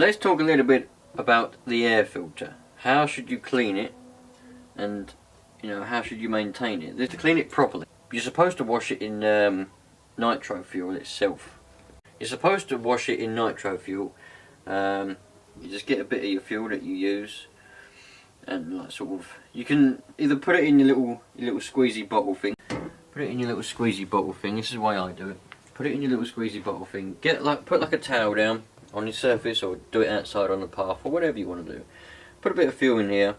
let's talk a little bit about the air filter. How should you clean it, and how should you maintain it? To clean it properly, you're supposed to wash it in nitro fuel itself. You're supposed to wash it in nitro fuel. You just get a bit of your fuel that you use, and like you can either put it in your little squeezy bottle thing. Put it in your little squeezy bottle thing. This is why I do it. Put it in your little squeezy bottle thing. Put like a towel down on your surface, or do it outside on the path, or whatever you want to do. Put a bit of fuel in here.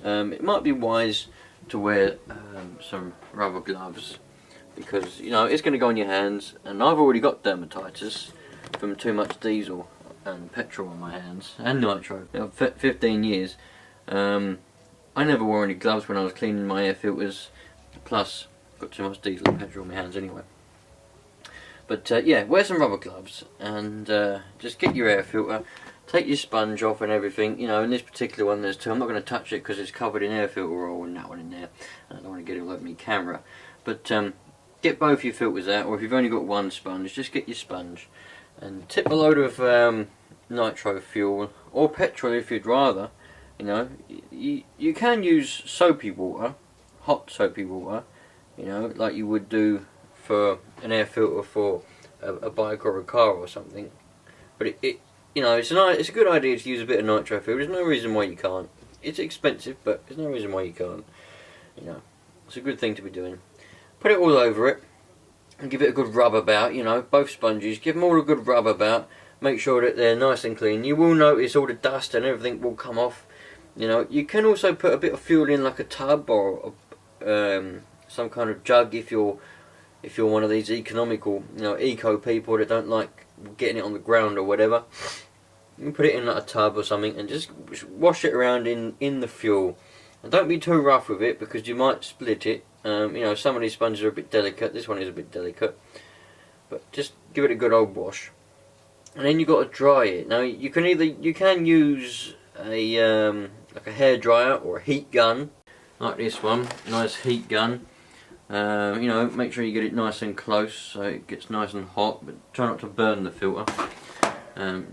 It might be wise to wear some rubber gloves, because it's going to go on your hands, and I've already got dermatitis from too much diesel and petrol on my hands, and nitro. 15 years. I never wore any gloves when I was cleaning my air filters, plus got too much diesel and petrol on my hands anyway. But yeah, wear some rubber gloves, and just get your air filter, take your sponge off and everything. In this particular one there's two. I'm not going to touch it because it's covered in air filter oil, and that one in there, and I don't want to get it all over my camera. But get both your filters out, or if you've only got one sponge, just get your sponge and tip a load of nitro fuel, or petrol if you'd rather. You can use soapy water, hot soapy water, like you would do for an air filter for a bike or a car or something. But it's a good idea to use a bit of nitro fuel. There's no reason why you can't. It's expensive, but there's no reason why you can't. It's a good thing to be doing. Put it all over it and give it a good rub about. Both sponges, give them all a good rub about. Make sure that they're nice and clean. You will notice all the dust and everything will come off. You can also put a bit of fuel in, like a tub or some kind of jug, if you're one of these economical, eco people that don't like getting it on the ground or whatever. You can put it in like a tub or something and just wash it around in the fuel. And don't be too rough with it, because you might split it. Some of these sponges are a bit delicate. This one is a bit delicate, but just give it a good old wash. And then you've got to dry it. Now you can use a like a hair dryer or a heat gun, like this one. Nice heat gun. Make sure you get it nice and close so it gets nice and hot, but try not to burn the filter.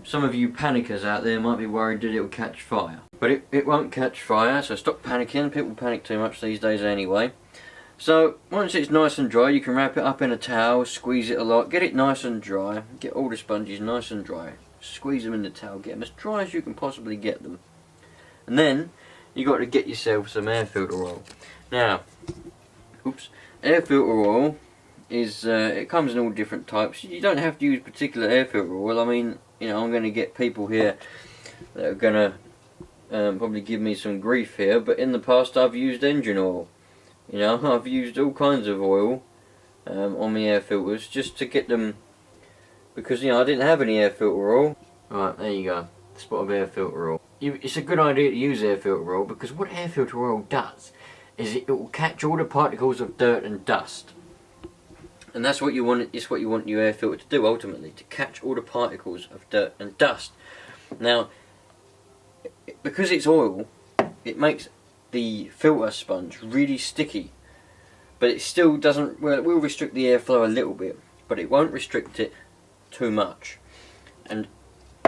Some of you panickers out there might be worried that it will catch fire, but it won't catch fire, so stop panicking. People panic too much these days anyway. So once it's nice and dry, you can wrap it up in a towel, squeeze it a lot, get it nice and dry, get all the sponges nice and dry, squeeze them in the towel, get them as dry as you can possibly get them. And then you got to get yourself some air filter oil. Now, air filter oil is it comes in all different types. You don't have to use particular air filter oil. I mean, I'm going to get people here that are going to probably give me some grief here, but in the past I've used engine oil. I've used all kinds of oil on my air filters just to get them, because I didn't have any air filter oil. Right, there you go, the spot of air filter oil. It's a good idea to use air filter oil, because what air filter oil does is it will catch all the particles of dirt and dust, and that's what you want. It's what you want your air filter to do ultimately, to catch all the particles of dirt and dust. Now, because it's oil, it makes the filter sponge really sticky, but it still doesn't. Well, it will restrict the airflow a little bit, but it won't restrict it too much, and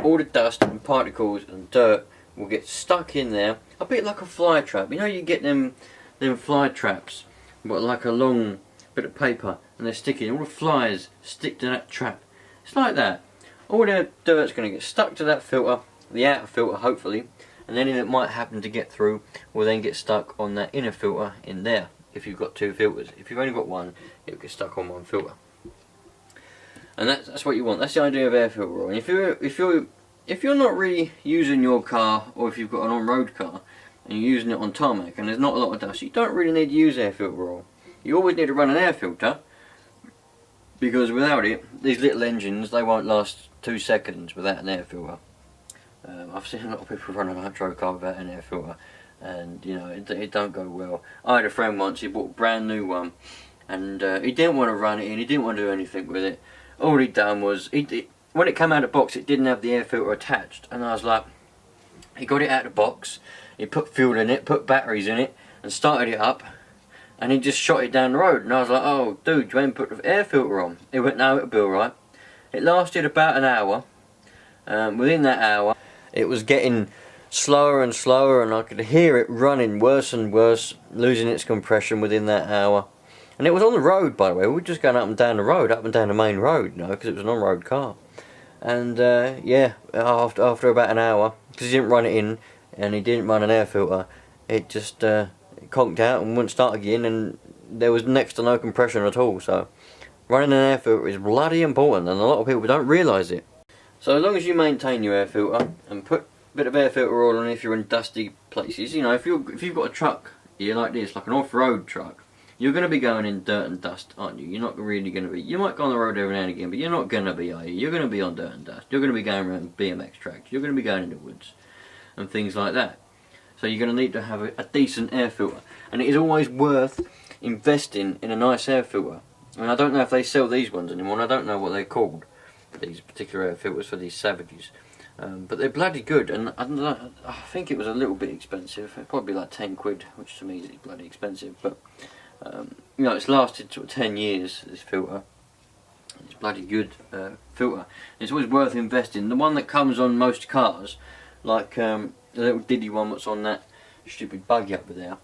all the dust and particles and dirt will get stuck in there, a bit like a fly trap. You get them fly traps, but like a long bit of paper, and they're sticking. All the flies stick to that trap. It's like that. All the dirt's going to get stuck to that filter, the outer filter hopefully, and anything that might happen to get through will then get stuck on that inner filter in there. If you've got two filters, if you've only got one, it'll get stuck on one filter. And that's what you want. That's the idea of air filter oil. And if you're not really using your car, or if you've got an on-road car and you're using it on tarmac and there's not a lot of dust, you don't really need to use air filter oil. You always need to run an air filter, because without it, these little engines, they won't last 2 seconds without an air filter. I've seen a lot of people run a nitro car without an air filter, and it don't go well. I had a friend once, he bought a brand new one, and he didn't want to run it in, he didn't want to do anything with it. All he'd done was, when it came out of the box, it didn't have the air filter attached, and I was like, he got it out of the box, he put fuel in it, put batteries in it, and started it up, and he just shot it down the road. And I was like, oh dude, you ain't put the air filter on. He went, no, it'll be alright. It lasted about an hour. Within that hour, it was getting slower and slower, and I could hear it running worse and worse, losing its compression within that hour. And it was on the road, by the way. We were just going up and down the road, up and down the main road, you know, because it was an on-road car. And yeah, after about an hour, because he didn't run it in and he didn't run an air filter, it just conked out and wouldn't start again, and there was next to no compression at all. So running an air filter is bloody important, and a lot of people don't realise it. So as long as you maintain your air filter and put a bit of air filter oil on if you're in dusty places, you know, if you've got a truck here like this, like an off-road truck, you're going to be going in dirt and dust, aren't you? You're not really going to be. You might go on the road every now and again, but you're not going to be, are you? You're going to be on dirt and dust. You're going to be going around BMX tracks. You're going to be going in the woods and things like that. So you're going to need to have a decent air filter. And it is always worth investing in a nice air filter. And I don't know if they sell these ones anymore, and I don't know what they're called, these particular air filters for these Savages. But they're bloody good, and I think it was a little bit expensive. Probably like 10 quid, which to me is bloody expensive. But you know, it's lasted sort of 10 years, this filter. It's a bloody good filter. It's always worth investing. The one that comes on most cars, like the little Diddy one that's on that stupid buggy up there,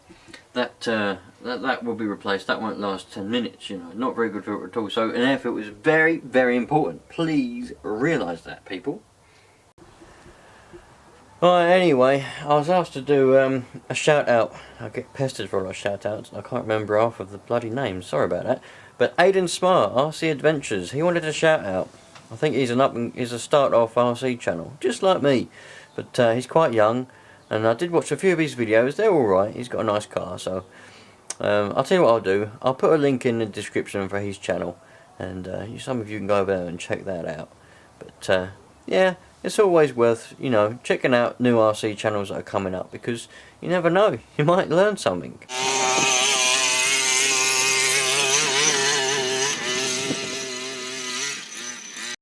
that will be replaced. That won't last 10 minutes, you know. Not very good filter at all. So an air filter is very, very important. Please realise that, people. Right, anyway, I was asked to do a shout out. I get pestered for a lot of shout outs, and I can't remember half of the bloody names, sorry about that. But Aiden Smart, RC Adventures, he wanted a shout out. I think he's a start off RC channel, just like me. But he's quite young, and I did watch a few of his videos, they're alright, he's got a nice car, so I'll tell you what I'll do. I'll put a link in the description for his channel, and some of you can go over there and check that out. But yeah, it's always worth, you know, checking out new RC channels that are coming up, because you never know, you might learn something.